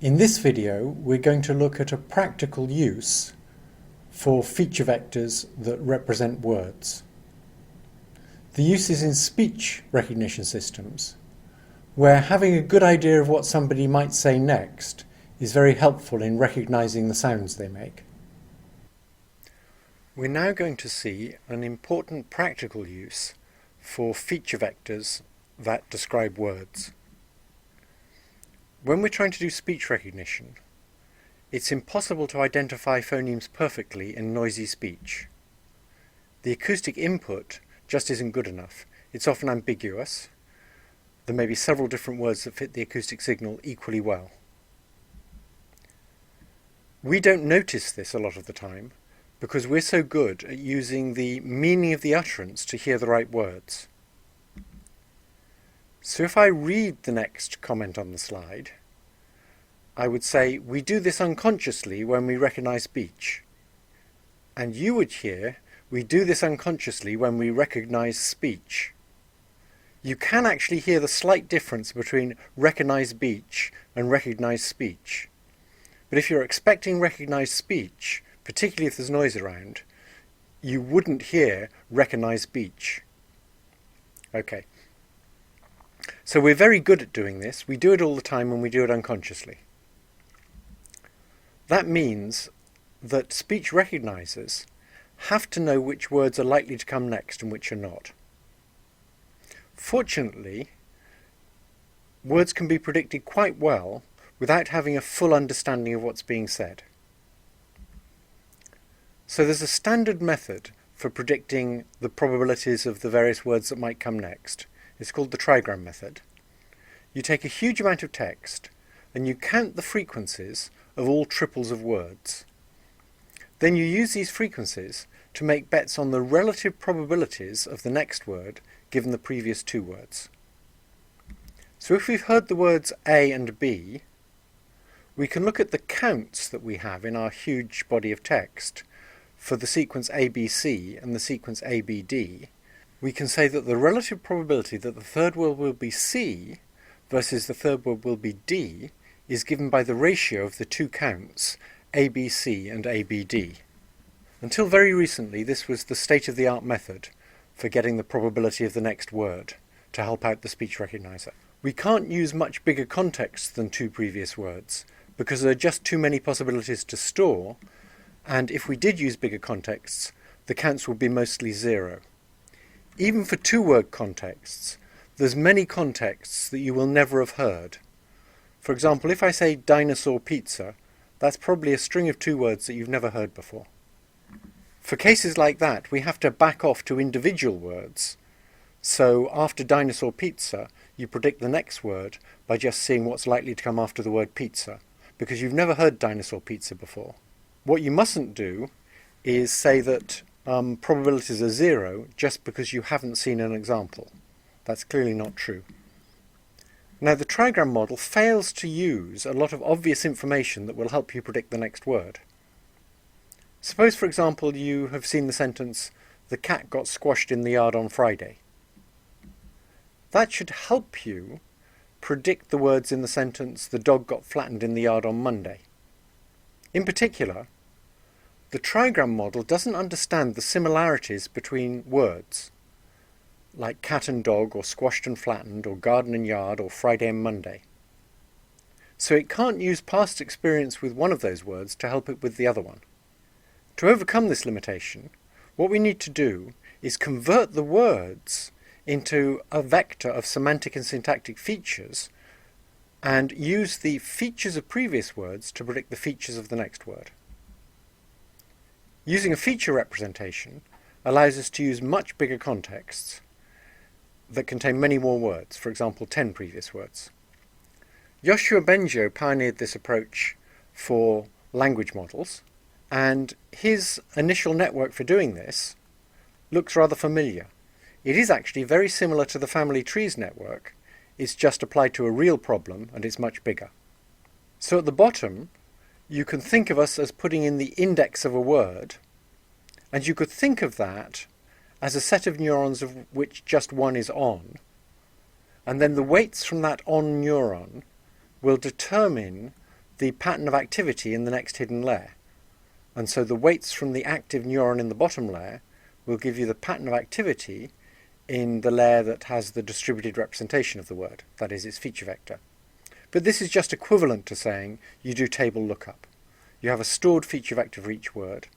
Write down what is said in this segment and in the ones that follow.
In this video, we're going to look at a practical use for feature vectors that represent words. The use is in speech recognition systems, where having a good idea of what somebody might say next is very helpful in recognizing the sounds they make. We're now going to see an important practical use for feature vectors that describe words. When we're trying to do speech recognition, it's impossible to identify phonemes perfectly in noisy speech. The acoustic input just isn't good enough. It's often ambiguous. There may be several different words that fit the acoustic signal equally well. We don't notice this a lot of the time because we're so good at using the meaning of the utterance to hear the right words. So if I read the next comment on the slide, I would say, we do this unconsciously when we recognize speech. And you would hear, we do this unconsciously when we recognize speech. You can actually hear the slight difference between recognize speech and recognize speech. But if you're expecting recognized speech, particularly if there's noise around, you wouldn't hear recognize speech. Okay. So we're very good at doing this. We do it all the time and we do it unconsciously. That means that speech recognizers have to know which words are likely to come next and which are not. Fortunately, words can be predicted quite well without having a full understanding of what's being said. So there's a standard method for predicting the probabilities of the various words that might come next. It's called the trigram method. You take a huge amount of text and you count the frequencies of all triples of words. Then you use these frequencies to make bets on the relative probabilities of the next word given the previous two words. So if we've heard the words A and B, we can look at the counts that we have in our huge body of text for the sequence ABC and the sequence ABD. We can say that the relative probability that the third word will be C versus the third word will be D is given by the ratio of the two counts, ABC and ABD. Until very recently, this was the state-of-the-art method for getting the probability of the next word to help out the speech recognizer. We can't use much bigger context than two previous words because there are just too many possibilities to store, and if we did use bigger contexts, the counts would be mostly zero. Even for two-word contexts, there's many contexts that you will never have heard. For example, if I say dinosaur pizza, that's probably a string of two words that you've never heard before. For cases like that, we have to back off to individual words. So after dinosaur pizza, you predict the next word by just seeing what's likely to come after the word pizza, because you've never heard dinosaur pizza before. What you mustn't do is say that probabilities are zero just because you haven't seen an example. That's clearly not true. Now, the trigram model fails to use a lot of obvious information that will help you predict the next word. Suppose, for example, you have seen the sentence, "The cat got squashed in the yard on Friday." That should help you predict the words in the sentence, "The dog got flattened in the yard on Monday." In particular, the trigram model doesn't understand the similarities between words, like cat and dog, or squashed and flattened, or garden and yard, or Friday and Monday. So it can't use past experience with one of those words to help it with the other one. To overcome this limitation, what we need to do is convert the words into a vector of semantic and syntactic features and use the features of previous words to predict the features of the next word. Using a feature representation allows us to use much bigger contexts that contain many more words, for example 10 previous words. Yoshua Bengio pioneered this approach for language models, and his initial network for doing this looks rather familiar. It is actually very similar to the family trees network. It's just applied to a real problem and it's much bigger. So at the bottom, you can think of us as putting in the index of a word, and you could think of that as a set of neurons of which just one is on, and then the weights from that on neuron will determine the pattern of activity in the next hidden layer. And so the weights from the active neuron in the bottom layer will give you the pattern of activity in the layer that has the distributed representation of the word, that is, its feature vector. But this is just equivalent to saying you do table lookup. You have a stored feature vector for each word,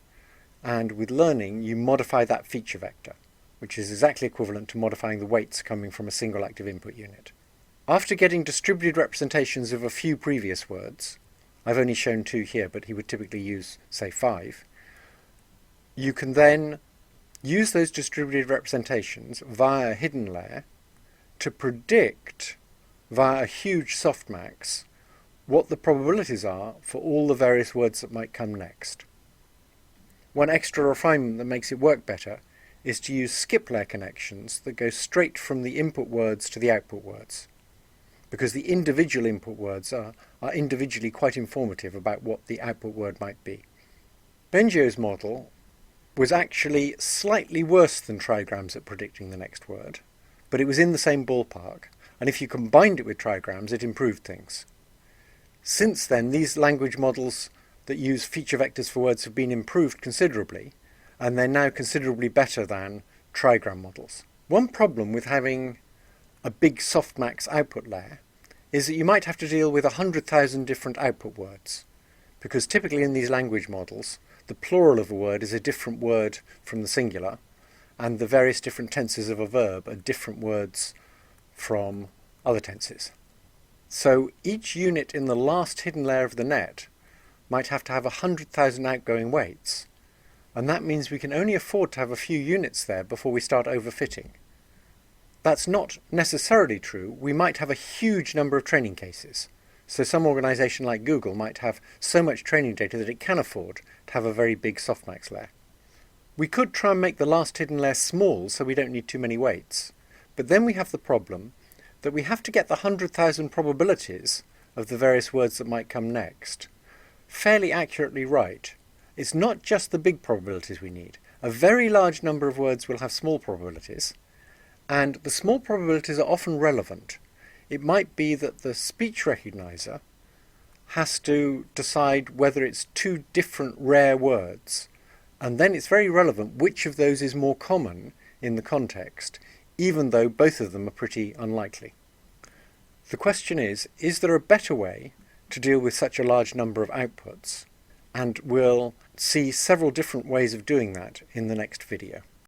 and with learning you modify that feature vector, which is exactly equivalent to modifying the weights coming from a single active input unit. After getting distributed representations of a few previous words, I've only shown 2 here, but he would typically use, say, 5, you can then use those distributed representations via a hidden layer to predict, via a huge softmax, what the probabilities are for all the various words that might come next. One extra refinement that makes it work better is to use skip layer connections that go straight from the input words to the output words, because the individual input words are individually quite informative about what the output word might be. Bengio's model was actually slightly worse than trigrams at predicting the next word, but it was in the same ballpark, and if you combined it with trigrams, it improved things. Since then, these language models that use feature vectors for words have been improved considerably, and they're now considerably better than trigram models. One problem with having a big softmax output layer is that you might have to deal with 100,000 different output words, because typically in these language models, the plural of a word is a different word from the singular, and the various different tenses of a verb are different words from other tenses. So each unit in the last hidden layer of the net might have to have 100,000 outgoing weights, and that means we can only afford to have a few units there before we start overfitting. That's not necessarily true. We might have a huge number of training cases. So some organisation like Google might have so much training data that it can afford to have a very big softmax layer. We could try and make the last hidden layer small so we don't need too many weights, but then we have the problem that we have to get the 100,000 probabilities of the various words that might come next fairly accurately right. It's not just the big probabilities we need. A very large number of words will have small probabilities, and the small probabilities are often relevant. It might be that the speech recognizer has to decide whether it's 2 different rare words, and then it's very relevant which of those is more common in the context, even though both of them are pretty unlikely. The question is there a better way to deal with such a large number of outputs? And we'll see several different ways of doing that in the next video.